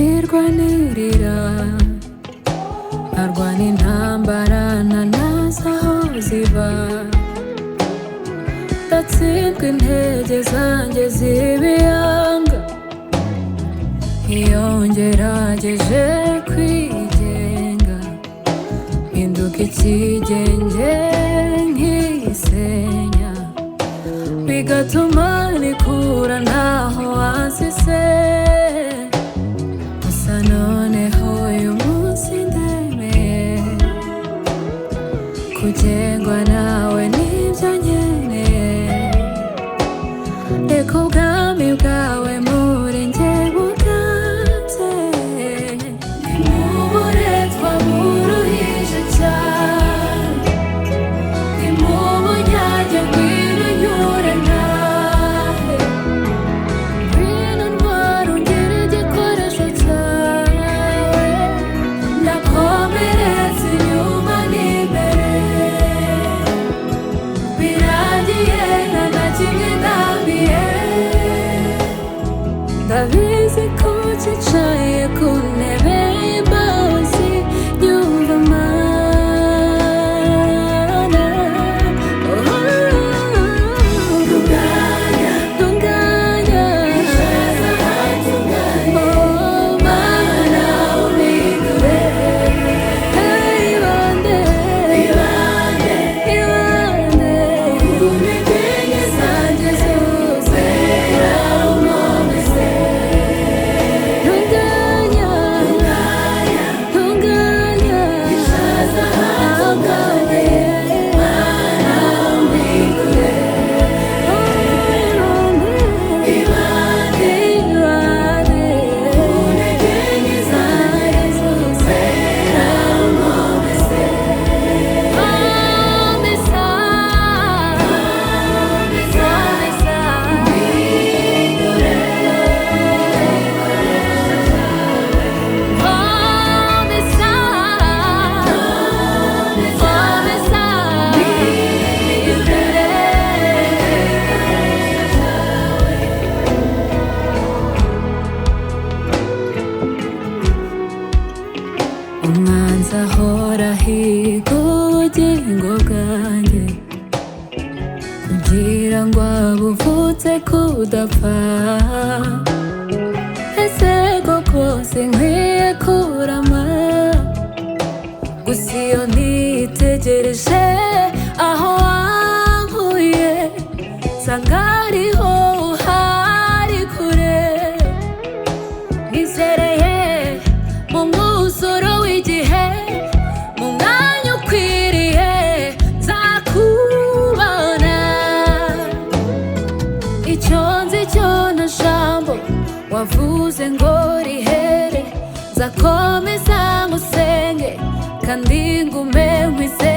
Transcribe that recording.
nkirwanirira nkarwana intambara ntanazi aho ziba, ndatsindwa intege zanjye zibiyanga. Iyo ngerageje kwigenga mpinduka ikigenge nkisenya, bigatuma nikura ntaho wansize. Gusa noneho uyu munsi ndemeye kugengwa nawe nibyo nkeneye. Reka ubwami bwawe muri njye buganze, ni mu buretwa buruhije cyane, ni mu bunyage ngwino unyure nawe, ngwino ntwara ungire igikoresho cyawe. Ndakomeretse inyuma n'imbere, birangiye nta na kimwe ndambiye. Ndabizi ko ukicaye ku ntebe y'imbabazi nyumva Mana. Ntunganya ishaza hatunganye, Mana umpindure. Ibande ibande ibande ku ntege nke zanjye zose, umwomeze. Ntunganya ishaza hatunganye, Mana umpindure. Ibande ibande ku ntege nke zanjye zose, umwomeze. Omesa omesa umpindure. Umwanzi ahora ahiga ubugingo bwanjye kugira ngo abuvutse kudapfa. Ese koko sinkwiye kurama? Gusa iyo nitegereje aho wankuye nsanga ariho hari kure. Nizereye mu mwuzuro w'igihe, mu mwanya ukwiriye nzakubona. Icyo nzi cyo na jambo wavuze ngo rihere, nzakomeza ngusenge kandi ngume nkwize.